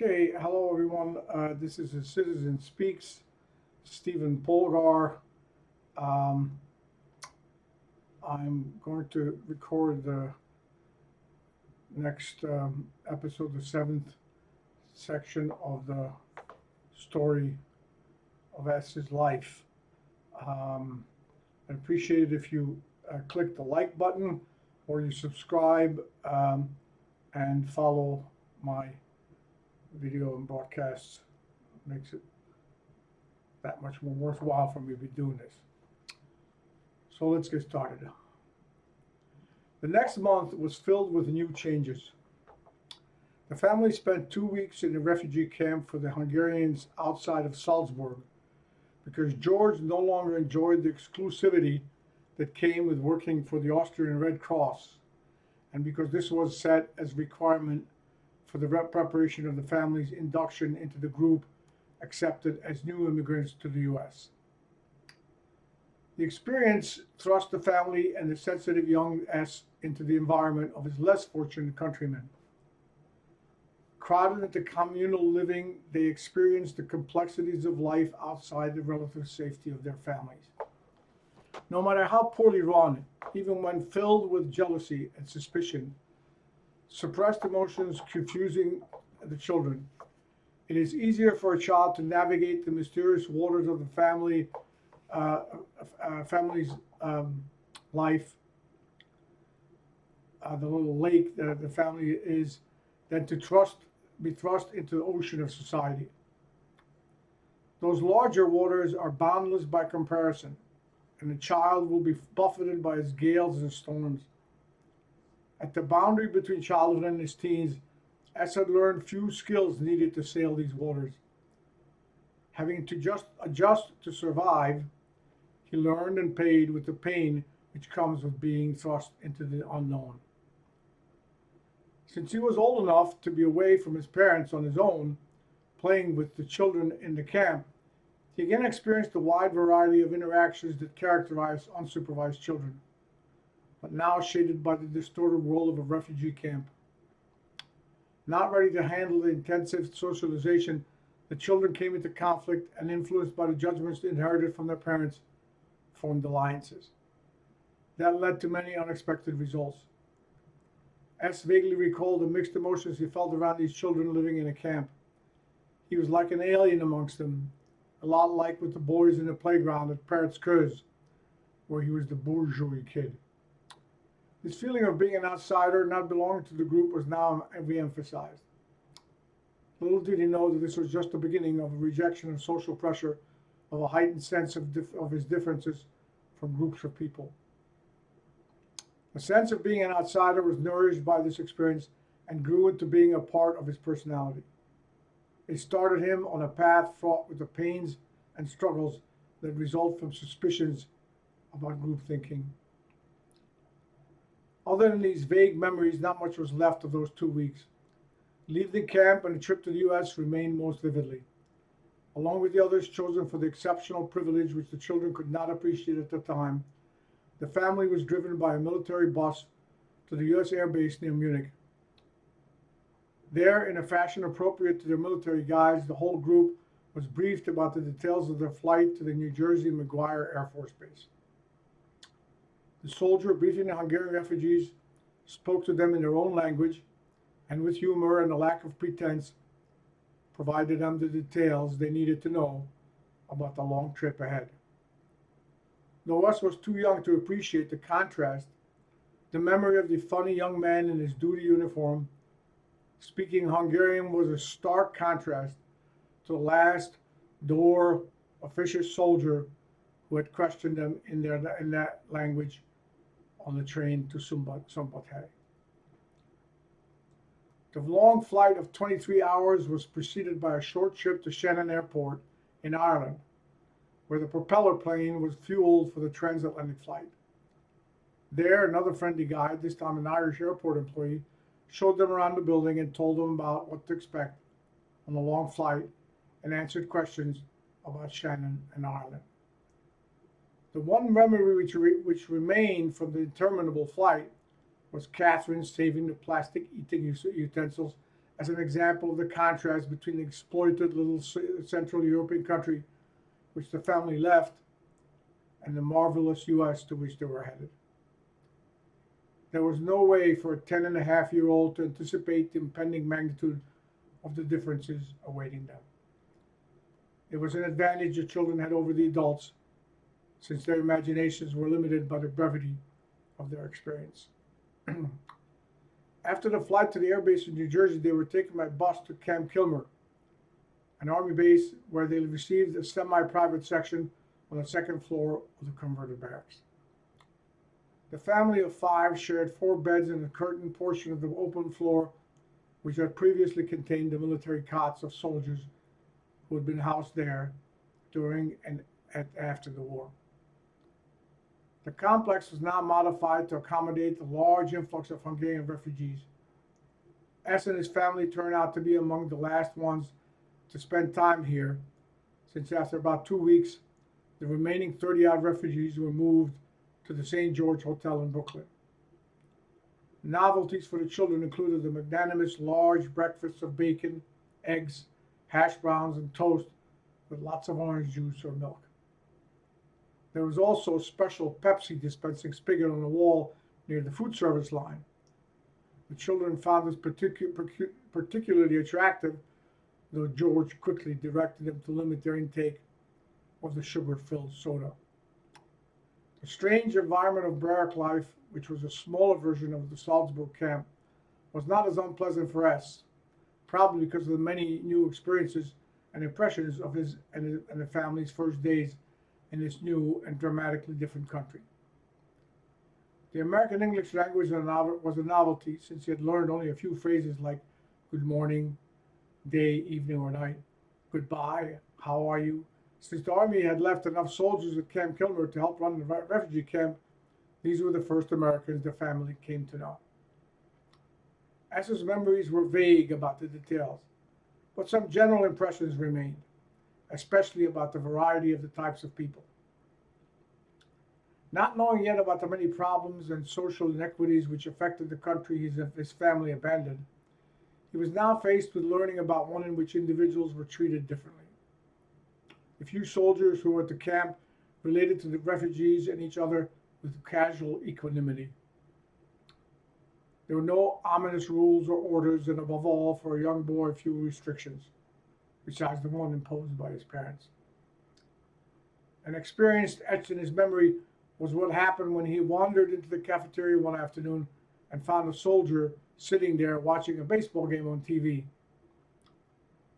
Okay, hello everyone. This is a Citizen Speaks, Stephen Polgar. Um, I'm going to record the next episode, the seventh section of the story of S's life. I'd appreciate it if you click the like button or you subscribe and follow my video and broadcasts. Makes it that much more worthwhile for me to be doing this. So let's get started. The next month was filled with new changes. The family spent 2 weeks in a refugee camp for the Hungarians outside of Salzburg because George no longer enjoyed the exclusivity that came with working for the Austrian Red Cross, and because this was set as a requirement for the preparation of the family's induction into the group accepted as new immigrants to the U.S. The experience thrust the family and the sensitive young S into the environment of his less fortunate countrymen. Crowded into communal living, they experienced the complexities of life outside the relative safety of their families. No matter how poorly run, even when filled with jealousy and suspicion, suppressed emotions confusing the children, it is easier for a child to navigate the mysterious waters of the family's life, the little lake that the family is, than to be thrust into the ocean of society. Those larger waters are boundless by comparison, and the child will be buffeted by its gales and storms. At the boundary between childhood and his teens, S had learned few skills needed to sail these waters. Having to just adjust to survive, he learned and paid with the pain which comes with being thrust into the unknown. Since he was old enough to be away from his parents on his own, playing with the children in the camp, he again experienced the wide variety of interactions that characterize unsupervised children, but now shaded by the distorted world of a refugee camp. Not ready to handle the intensive socialization, the children came into conflict and, influenced by the judgments inherited from their parents, formed alliances. That led to many unexpected results. S vaguely recalled the mixed emotions he felt around these children living in a camp. He was like an alien amongst them, a lot like with the boys in the playground at Parrots Cruz, where he was the bourgeois kid. This feeling of being an outsider, not belonging to the group, was now re-emphasized. Little did he know that this was just the beginning of a rejection of social pressure, of a heightened sense of his differences from groups of people. The sense of being an outsider was nourished by this experience and grew into being a part of his personality. It started him on a path fraught with the pains and struggles that result from suspicions about group thinking. Other than these vague memories, not much was left of those 2 weeks. Leaving camp and the trip to the U.S. remained most vividly. Along with the others chosen for the exceptional privilege which the children could not appreciate at the time, the family was driven by a military bus to the U.S. Air Base near Munich. There, in a fashion appropriate to their military guides, the whole group was briefed about the details of their flight to the New Jersey McGuire Air Force Base. The soldier, briefing the Hungarian refugees, spoke to them in their own language and with humor and a lack of pretense provided them the details they needed to know about the long trip ahead. Though Wes was too young to appreciate the contrast, the memory of the funny young man in his duty uniform speaking Hungarian was a stark contrast to the last door officious soldier who had questioned them in that language on the train to Szombathely. The long flight of 23 hours was preceded by a short trip to Shannon Airport in Ireland, where the propeller plane was fueled for the transatlantic flight. There, another friendly guide, this time an Irish airport employee, showed them around the building and told them about what to expect on the long flight and answered questions about Shannon and Ireland. The one memory which remained from the interminable flight was Catherine saving the plastic eating utensils as an example of the contrast between the exploited little Central European country which the family left and the marvelous US to which they were headed. There was no way for a 10-and-a-half-year-old to anticipate the impending magnitude of the differences awaiting them. It was an advantage the children had over the adults, since their imaginations were limited by the brevity of their experience. After the flight to the airbase in New Jersey, they were taken by bus to Camp Kilmer, an Army base where they received a semi-private section on the second floor of the converted barracks. The family of 5 shared 4 beds in the curtained portion of the open floor, which had previously contained the military cots of soldiers who had been housed there during and after the war. The complex was now modified to accommodate the large influx of Hungarian refugees. S and his family turned out to be among the last ones to spend time here, since after about 2 weeks, the remaining 30-odd refugees were moved to the St. George Hotel in Brooklyn. Novelties for the children included the magnanimous large breakfasts of bacon, eggs, hash browns, and toast with lots of orange juice or milk. There was also a special Pepsi dispensing spigot on the wall near the food service line. The children found this particularly attractive, though George quickly directed them to limit their intake of the sugar-filled soda. The strange environment of barrack life, which was a smaller version of the Salzburg camp, was not as unpleasant for S, probably because of the many new experiences and impressions of his and the family's first days in this new and dramatically different country. The American English language was a novelty, since he had learned only a few phrases like good morning, day, evening, or night, goodbye, how are you. Since the Army had left enough soldiers at Camp Kilmer to help run the refugee camp, these were the first Americans the family came to know. S's memories were vague about the details, but some general impressions remained, especially about the variety of the types of people. Not knowing yet about the many problems and social inequities which affected the country his family abandoned, he was now faced with learning about one in which individuals were treated differently. The few soldiers who were at the camp related to the refugees and each other with casual equanimity. There were no ominous rules or orders, and above all, for a young boy, few restrictions, besides the one imposed by his parents. An experience etched in his memory was what happened when he wandered into the cafeteria one afternoon and found a soldier sitting there watching a baseball game on TV.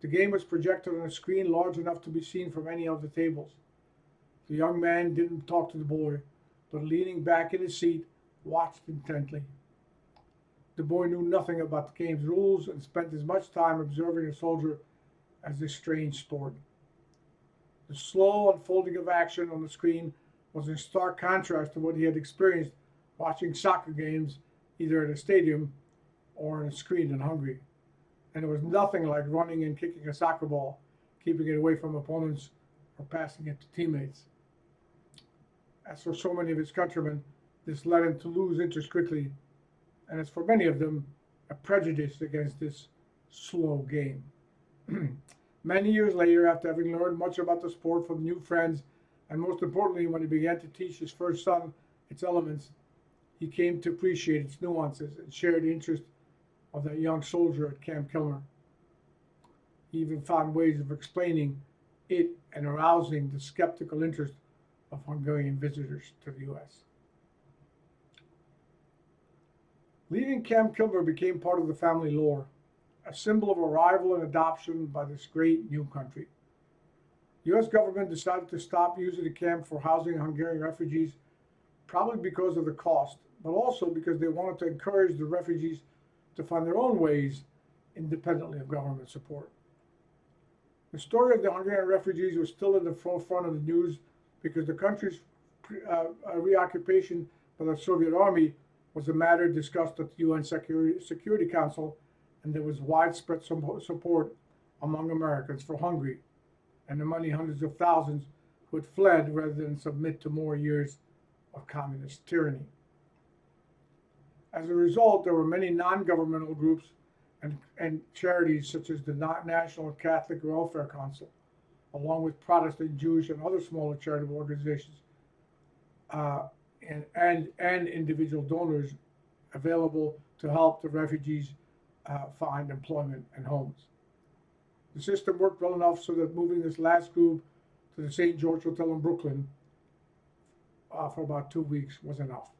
The game was projected on a screen large enough to be seen from any of the tables. The young man didn't talk to the boy, but leaning back in his seat, watched intently. The boy knew nothing about the game's rules and spent as much time observing the soldier as this strange sport. The slow unfolding of action on the screen was in stark contrast to what he had experienced watching soccer games either at a stadium or on a screen in Hungary. And it was nothing like running and kicking a soccer ball, keeping it away from opponents, or passing it to teammates. As for so many of his countrymen, this led him to lose interest quickly, and as for many of them, a prejudice against this slow game. Many years later, after having learned much about the sport from new friends, and most importantly, when he began to teach his first son its elements, he came to appreciate its nuances and share the interest of that young soldier at Camp Kilmer. He even found ways of explaining it and arousing the skeptical interest of Hungarian visitors to the U.S. Leaving Camp Kilmer became part of the family lore, a symbol of arrival and adoption by this great new country. The U.S. government decided to stop using the camp for housing Hungarian refugees, probably because of the cost, but also because they wanted to encourage the refugees to find their own ways independently of government support. The story of the Hungarian refugees was still in the forefront of the news because the country's reoccupation by the Soviet Army was a matter discussed at the UN Security Council, and there was widespread support among Americans for Hungary and the many hundreds of thousands who had fled rather than submit to more years of communist tyranny. As a result, there were many non-governmental groups and charities such as the National Catholic Welfare Council, along with Protestant, Jewish, and other smaller charitable organizations, uh, and individual donors available to help the refugees find employment and homes. The system worked well enough so that moving this last group to the St. George Hotel in Brooklyn for about 2 weeks was enough.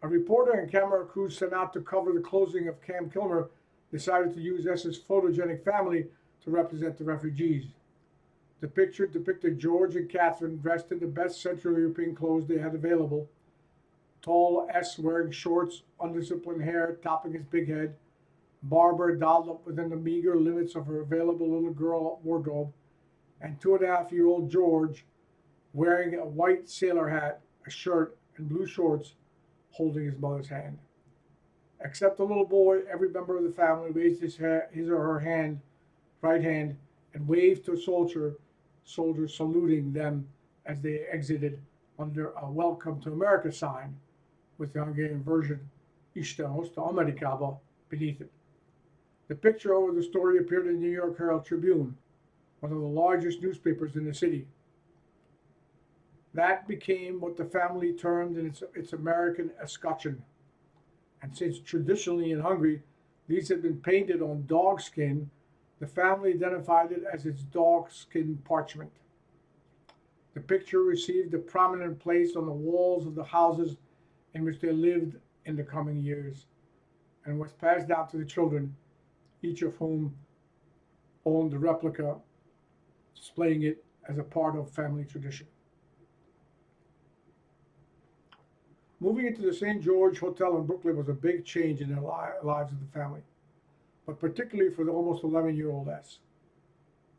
A reporter and camera crew sent out to cover the closing of Camp Kilmer decided to use S's photogenic family to represent the refugees. The picture depicted George and Catherine dressed in the best Central European clothes they had available. Tall S wearing shorts, undisciplined hair topping his big head, Barbara dolled up within the meager limits of her available little girl wardrobe, and 2.5-year-old George wearing a white sailor hat, a shirt, and blue shorts, holding his mother's hand. Except the little boy, every member of the family raised his or her right hand, and waved to a soldier saluting them as they exited under a Welcome to America sign with the Hungarian version Isten hozta Amerikába beneath it. The picture over the story appeared in the New York Herald Tribune, one of the largest newspapers in the city. That became what the family termed in its American escutcheon. And since traditionally in Hungary these had been painted on dog skin, the family identified it as its dog skin parchment. The picture received a prominent place on the walls of the houses in which they lived in the coming years, and was passed down to the children, each of whom owned the replica, displaying it as a part of family tradition. Moving into the St. George Hotel in Brooklyn was a big change in the lives of the family, but particularly for the almost 11-year-old S.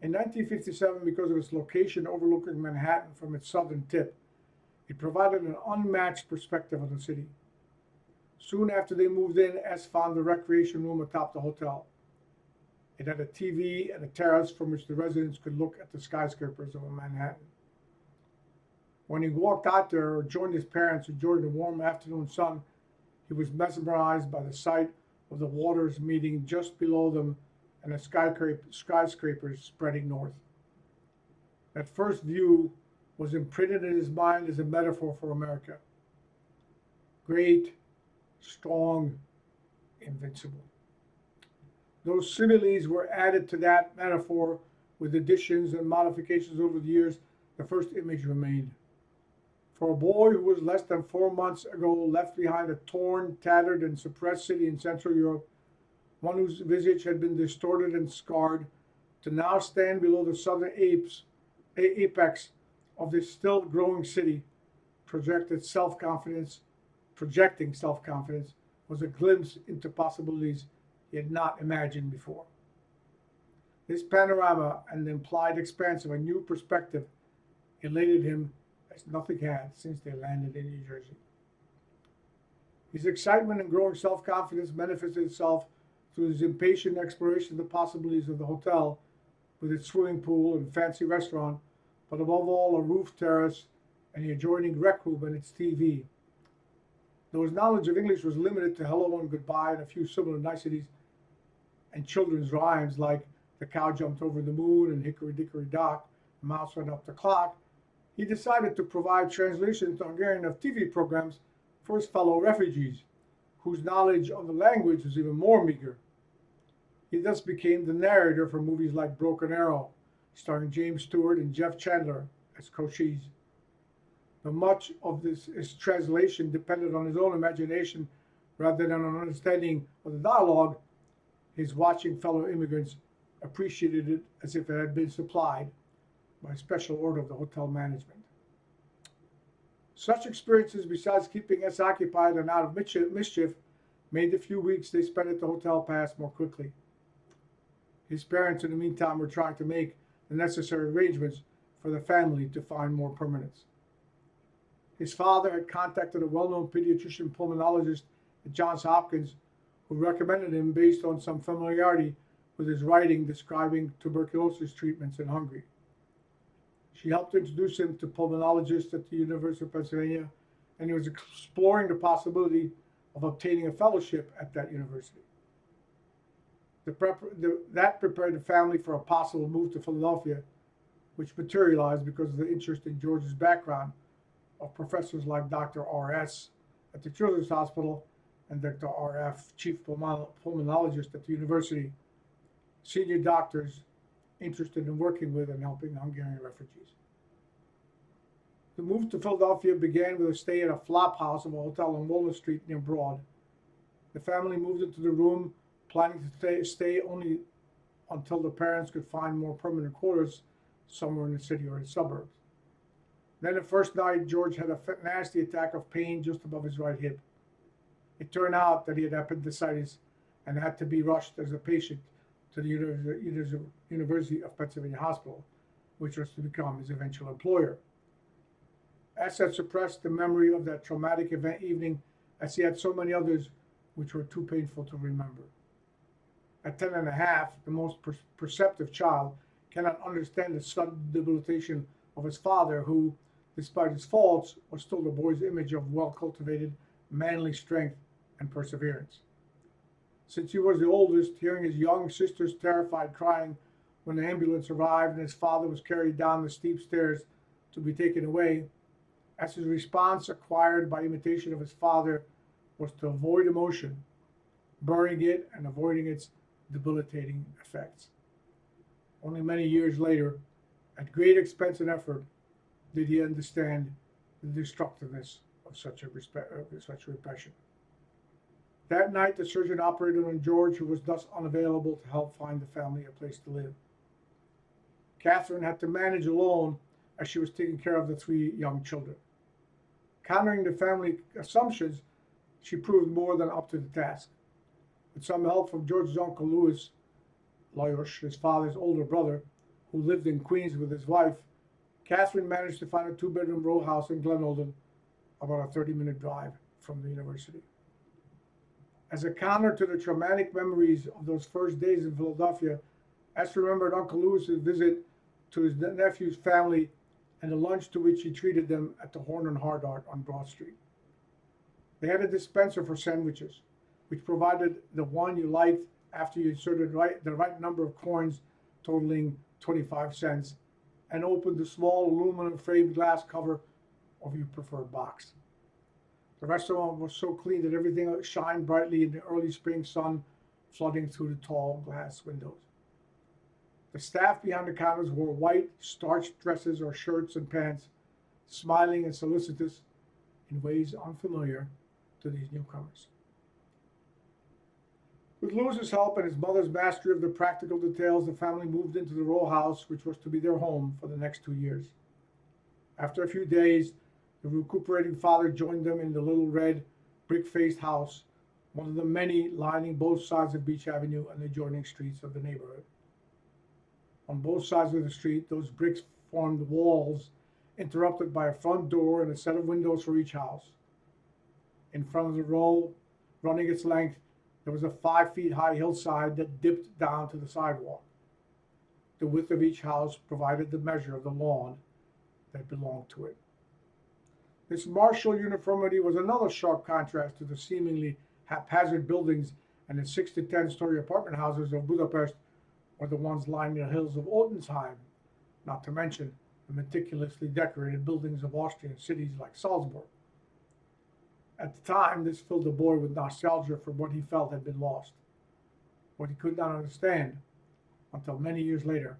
In 1957, because of its location overlooking Manhattan from its southern tip, it provided an unmatched perspective of the city. Soon after they moved in, S found a recreation room atop the hotel. It had a TV and a terrace from which the residents could look at the skyscrapers of Manhattan. When he walked out there or joined his parents enjoying the warm afternoon sun, he was mesmerized by the sight of the waters meeting just below them and the skyscrapers spreading north. That first view was imprinted in his mind as a metaphor for America. Great, strong, invincible. Those similes were added to that metaphor with additions and modifications over the years. The first image remained. For a boy who was less than 4 months ago left behind a torn, tattered, and suppressed city in Central Europe, one whose visage had been distorted and scarred, to now stand below the southern apex of this still growing city, projecting self-confidence, was a glimpse into possibilities he had not imagined before. This panorama and the implied expanse of a new perspective elated him as nothing had since they landed in New Jersey. His excitement and growing self-confidence manifested itself through his impatient exploration of the possibilities of the hotel, with its swimming pool and fancy restaurant, but above all a roof terrace and the adjoining rec room and its TV. Though his knowledge of English was limited to hello and goodbye and a few similar niceties and children's rhymes like the cow jumped over the moon and hickory dickory dock, the mouse ran up the clock, he decided to provide translations to Hungarian of TV programs for his fellow refugees, whose knowledge of the language was even more meager. He thus became the narrator for movies like Broken Arrow, starring James Stewart and Jeff Chandler as Cochise. But much of his translation depended on his own imagination rather than on understanding of the dialogue. His watching fellow immigrants appreciated it as if it had been supplied by special order of the hotel management. Such experiences, besides keeping us occupied and out of mischief, made the few weeks they spent at the hotel pass more quickly. His parents, in the meantime, were trying to make the necessary arrangements for the family to find more permanence. His father had contacted a well-known pediatrician pulmonologist at Johns Hopkins, who recommended him based on some familiarity with his writing describing tuberculosis treatments in Hungary. She helped introduce him to pulmonologists at the University of Pennsylvania, and he was exploring the possibility of obtaining a fellowship at that university. That prepared the family for a possible move to Philadelphia, which materialized because of the interest in George's background of professors like Dr. R.S. at the Children's Hospital and Dr. R.F., chief pulmonologist at the university, senior doctors interested in working with and helping Hungarian refugees. The move to Philadelphia began with a stay at a flop house of a hotel on Walnut Street near Broad. The family moved into the room, planning to stay only until the parents could find more permanent quarters somewhere in the city or the suburbs. Then the first night, George had a nasty attack of pain just above his right hip. It turned out that he had appendicitis and had to be rushed as a patient to the University of Pennsylvania Hospital, which was to become his eventual employer. S had suppressed the memory of that traumatic event evening, as he had so many others which were too painful to remember. At 10 and a half, the most perceptive child cannot understand the sudden debilitation of his father, who, despite his faults, was still the boy's image of well-cultivated, manly strength and perseverance. Since he was the oldest, hearing his young sister's terrified crying when the ambulance arrived and his father was carried down the steep stairs to be taken away, as his response, acquired by imitation of his father, was to avoid emotion, burying it and avoiding its debilitating effects. Only many years later, at great expense and effort, did he understand the destructiveness of such repression. That night, the surgeon operated on George, who was thus unavailable to help find the family a place to live. Catherine had to manage alone as she was taking care of the 3 young children. Countering the family assumptions, she proved more than up to the task. With some help from George's uncle Louis Lajos, his father's older brother, who lived in Queens with his wife, Catherine managed to find a 2-bedroom row house in Glenolden, about a 30-minute drive from the university. As a counter to the traumatic memories of those first days in Philadelphia, S remembered Uncle Louis's visit to his nephew's family and the lunch to which he treated them at the Horn and Hardart on Broad Street. They had a dispenser for sandwiches, which provided the one you liked after you inserted the right number of coins totaling 25 cents and opened the small aluminum framed glass cover of your preferred box. The restaurant was so clean that everything shined brightly in the early spring sun flooding through the tall glass windows. The staff behind the counters wore white, starched dresses or shirts and pants, smiling and solicitous in ways unfamiliar to these newcomers. With Louis's help and his mother's mastery of the practical details, the family moved into the row house, which was to be their home for the next 2 years. After a few days, the recuperating father joined them in the little red, brick-faced house, one of the many lining both sides of Beach Avenue and the adjoining streets of the neighborhood. On both sides of the street, those bricks formed walls, interrupted by a front door and a set of windows for each house. In front of the row, running its length, there was a 5-feet-high hillside that dipped down to the sidewalk. The width of each house provided the measure of the lawn that belonged to it. This martial uniformity was another sharp contrast to the seemingly haphazard buildings and the 6 to 10-story apartment houses of Budapest or the ones lining the hills of Ottensheim, not to mention the meticulously decorated buildings of Austrian cities like Salzburg. At the time, this filled the boy with nostalgia for what he felt had been lost. What he could not understand, until many years later,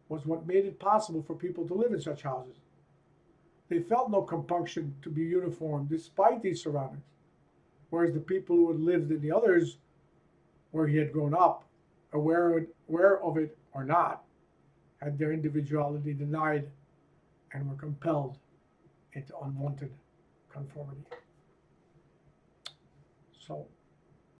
was what made it possible for people to live in such houses. They felt no compunction to be uniform despite these surroundings, whereas the people who had lived in the others where he had grown up, aware of it or not, had their individuality denied and were compelled into unwanted conformity. So